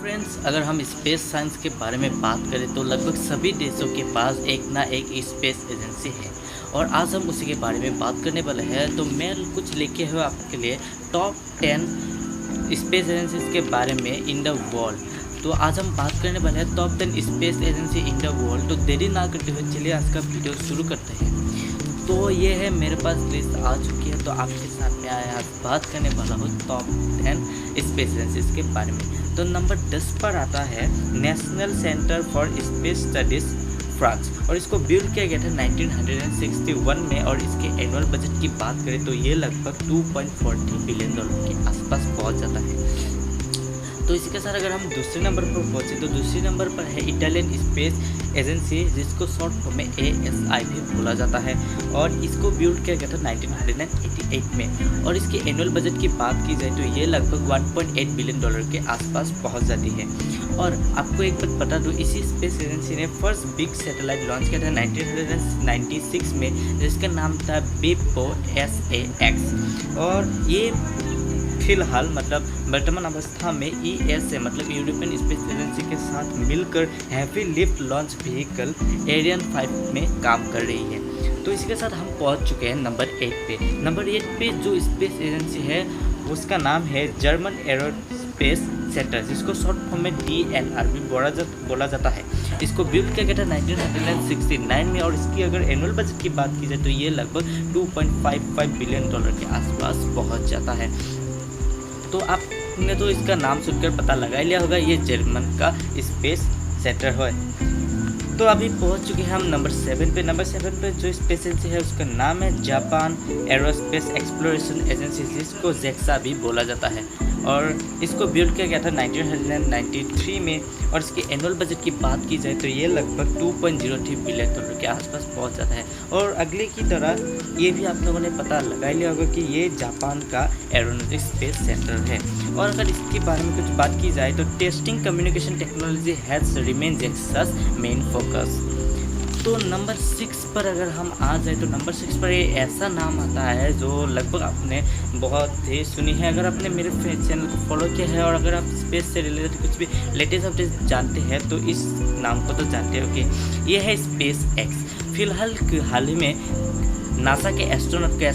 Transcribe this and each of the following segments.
Friends, अगर हम space science के बारे में बात करें तो लगभग सभी देशों के पास एक ना एक स्पेस एजेंसी है और आज हम उसी के बारे में बात करने वाले हैं। तो मैं कुछ लेके हुए आपके लिए टॉप 10 स्पेस एजेंसीज के बारे में इन द वर्ल्ड। तो आज हम बात करने वाले हैं top 10 space agency in the world. तो देरी ना करते हुए चलिए आज का वीडियो शुरू करते हैं। तो ये है मेरे पास लिस्ट आ चुकी है, तो आपके साथ में आज बात करने वाला हूँ टॉप 10 स्पेस एजेंसीज के बारे में। तो नंबर 10 पर आता है national centre for space studies France, और इसको बिल्ड किया गया था 1961 में। और इसके एनुअल बजट की बात करें तो ये लगभग $2.40 बिलियन के आसपास पहुंच जाता है। तो इसी के साथ अगर हम दूसरे नंबर पर पहुंचे तो दूसरे नंबर पर है इटालियन स्पेस एजेंसी, जिसको शॉर्ट फॉर्म में ASI भी बोला जाता है। और इसको बिल्ड किया गया था 1988 में। और इसके एनुअल बजट की बात की जाए तो ये लगभग $1.8 बिलियन के आसपास पहुंच जाती है। और आपको एक बात बता दूँ, इसी स्पेस एजेंसी ने फर्स्ट बिग सैटेलाइट लॉन्च किया था 1996 में, जिसका नाम था BEPO-SAX। और ये फिलहाल मतलब वर्तमान अवस्था में ESA मतलब यूरोपियन स्पेस एजेंसी के साथ मिलकर heavy lift launch vehicle Ariane 5 में काम कर रही है। तो इसी के साथ हम पहुंच चुके हैं नंबर 8 पे। नंबर 8 पे जो स्पेस एजेंसी है उसका नाम है जर्मन एरोस्पेस सेंटर, जिसको शॉर्ट फॉर्म में DLR भी बोला जाता है। इसको बिल्ड किया गया था 1969 में। और इसकी अगर एनुअल बजट की बात की जाए तो ये लगभग $2.55 बिलियन के आसपास पहुंच जाता है। तो आपने तो इसका नाम सुनकर पता लगा लिया होगा, ये जर्मन का स्पेस सेंटर है। तो अभी पहुंच चुके हैं हम नंबर 7 पे। नंबर 7 पे जो स्पेस एजेंसी है उसका नाम है जापान एरोस्पेस एक्सप्लोरेशन एजेंसी, जिसको JAXA भी बोला जाता है। और इसको बिल्ड किया गया था 1993 में। और इसके एनुअल बजट की बात की जाए तो ये लगभग $2.03 बिलियन के आसपास पहुंच जाता है। और अगले की तरह ये भी आप लोगों ने पता लगा लिया होगा कि ये जापान का एरोनॉटिक्स स्पेस सेंटर है। और अगर इसके बारे में कुछ बात की जाए तो testing communication technology has remain JAXA's main focus. तो नंबर 6 पर अगर हम आ जाए तो नंबर 6 पर ये ऐसा नाम आता है जो लगभग आपने बहुत ही सुनी है। अगर आपने मेरे चैनल को फॉलो किया है और अगर आप स्पेस से रिलेटेड कुछ भी लेटेस्ट अपडेट जानते हैं तो इस नाम को तो जानते हो कि ये है SpaceX। फिलहाल हाल ही में नासा के एस्ट्रोनॉट का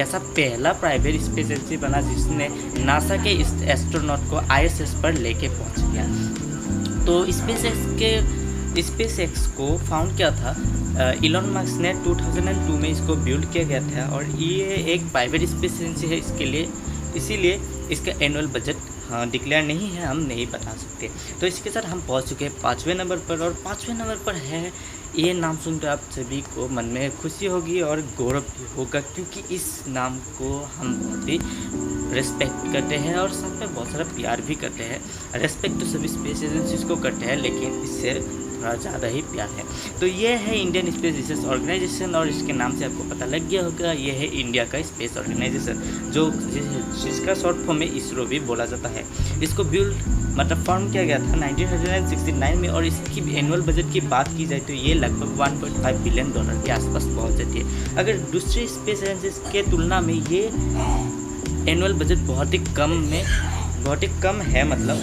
ऐसा पहला प्राइवेट स्पेस एजेंसी बना जिसने नासा के इस एस्ट्रोनॉट को ISS पर लेके पहुंच गया। तो SpaceX को फाउंड किया था इलॉन मस्क ने 2002 में। इसको बिल्ड किया गया था और ये एक प्राइवेट स्पेस एजेंसी है, इसीलिए इसका एनुअल बजट डिक्लेयर नहीं है, हम नहीं बता सकते। तो इसके साथ हम पहुंच चुके हैं 5वें नंबर पर। और 5वें नंबर पर है, ये नाम सुनकर आप सभी को मन में खुशी होगी और गौरव भी होगा, क्योंकि इस नाम को हम बहुत ही रेस्पेक्ट करते हैं और साथ में बहुत सारा प्यार भी करते हैं। रेस्पेक्ट तो सभी स्पेस एजेंसीज को करते हैं, लेकिन इससे थोड़ा ज़्यादा ही प्यार है। तो ये है इंडियन स्पेस रिसर्च ऑर्गेनाइजेशन, और इसके नाम से आपको पता लग गया होगा ये है इंडिया का स्पेस ऑर्गेनाइजेशन, जिसका शॉर्ट फॉर्म में इसरो भी बोला जाता है। इसको बिल्ड फॉर्म किया गया था 1969 में। और इसकी एनुअल बजट की बात की जाए तो ये लगभग $1.5 बिलियन के आसपास पहुँच जाती है। अगर दूसरी स्पेस एजेंसीज के तुलना में ये एनुअल बजट बहुत ही कम है मतलब।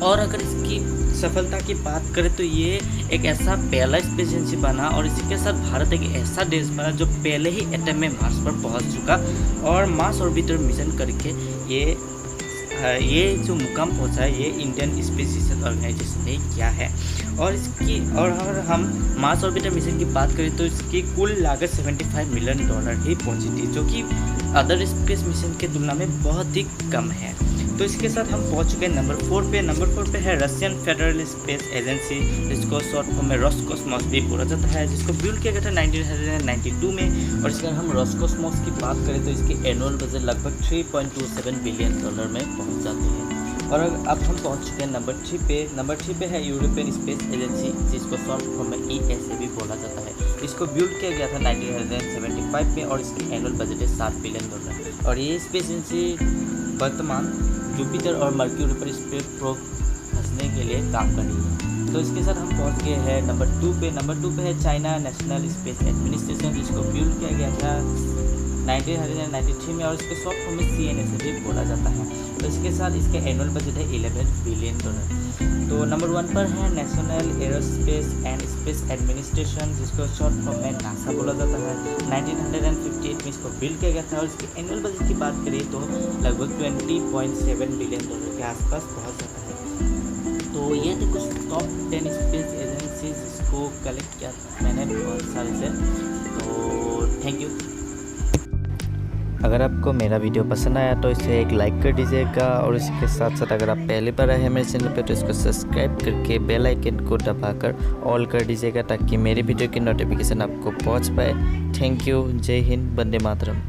और अगर इसकी सफलता की बात करें तो ये एक ऐसा पहला स्पेस एजेंसी बना, और इसी के साथ भारत एक ऐसा देश बना जो पहले ही एटम में मार्स पर पहुंच चुका और मार्स ऑर्बिटर मिशन करके ये जो मुकाम पहुंचा है ये इंडियन स्पेस रिसर्च ऑर्गेनाइजेशन ने किया है। और अगर हम मार्स ऑर्बिटर मिशन की बात करें तो इसकी कुल लागत $75 मिलियन ही पहुंची थी, जो कि अदर स्पेस मिशन के तुलना में बहुत ही कम है। तो इसके साथ हम पहुंच चुके हैं नंबर 4 पे। नंबर 4 पे है रशियन फेडरल स्पेस एजेंसी, जिसको शॉर्ट फॉर्म में रोसकोसमोस भी बोला जाता है, जिसको बिल्ड किया गया था 1992 में। और इसके हम रोसकोसमोस की बात करें तो इसके एनुअल बजट लगभग $3.27 बिलियन में पहुंच जाते हैं। और अब हम पहुंच चुके हैं नंबर 3 पे। नंबर 3 पे है यूरोपियन स्पेस एजेंसी, जिसको शॉर्ट फॉर्म में ESA भी बोला जाता है। इसको बिल्ड किया गया था 1975 में और इसकी एनुअल बजट है $7 बिलियन। और ये स्पेस एजेंसी वर्तमान जुपिटर और मर्क्यूरी पर स्पेस प्रोब फंसने के लिए काम कर रही है। तो इसके साथ हम पहुंच गए हैं नंबर 2 पे। नंबर 2 पे है चाइना नेशनल स्पेस एडमिनिस्ट्रेशन, जिसको बिल्ड किया गया था 1993 में, और इसके शॉर्ट फॉर्म में CNA से भी बोला जाता है। तो इसके साथ इसके एनुअल बजट है $11 बिलियन। तो नंबर 1 पर है national aerospace and space administration, जिसको शॉर्ट फॉर्म में नासा बोला जाता है। 1958 में इसको बिल्ड किया गया था, और इसके एनुअल बजट की बात करें तो लगभग $20.7 बिलियन के आसपास पहुँच जाता है। तो ये थे कुछ टॉप 10 स्पेस एजेंसी जिसको कलेक्ट किया मैंने बहुत सारे से। तो थैंक यू। अगर आपको मेरा वीडियो पसंद आया तो इसे एक लाइक कर दीजिएगा, और इसके साथ साथ अगर आप पहली बार आए हैं मेरे चैनल पे तो इसको सब्सक्राइब करके बेल आइकन को दबाकर ऑल कर दीजिएगा, ताकि मेरी वीडियो की नोटिफिकेशन आपको पहुंच पाए। Thank you. जय हिंद, वंदे मातरम।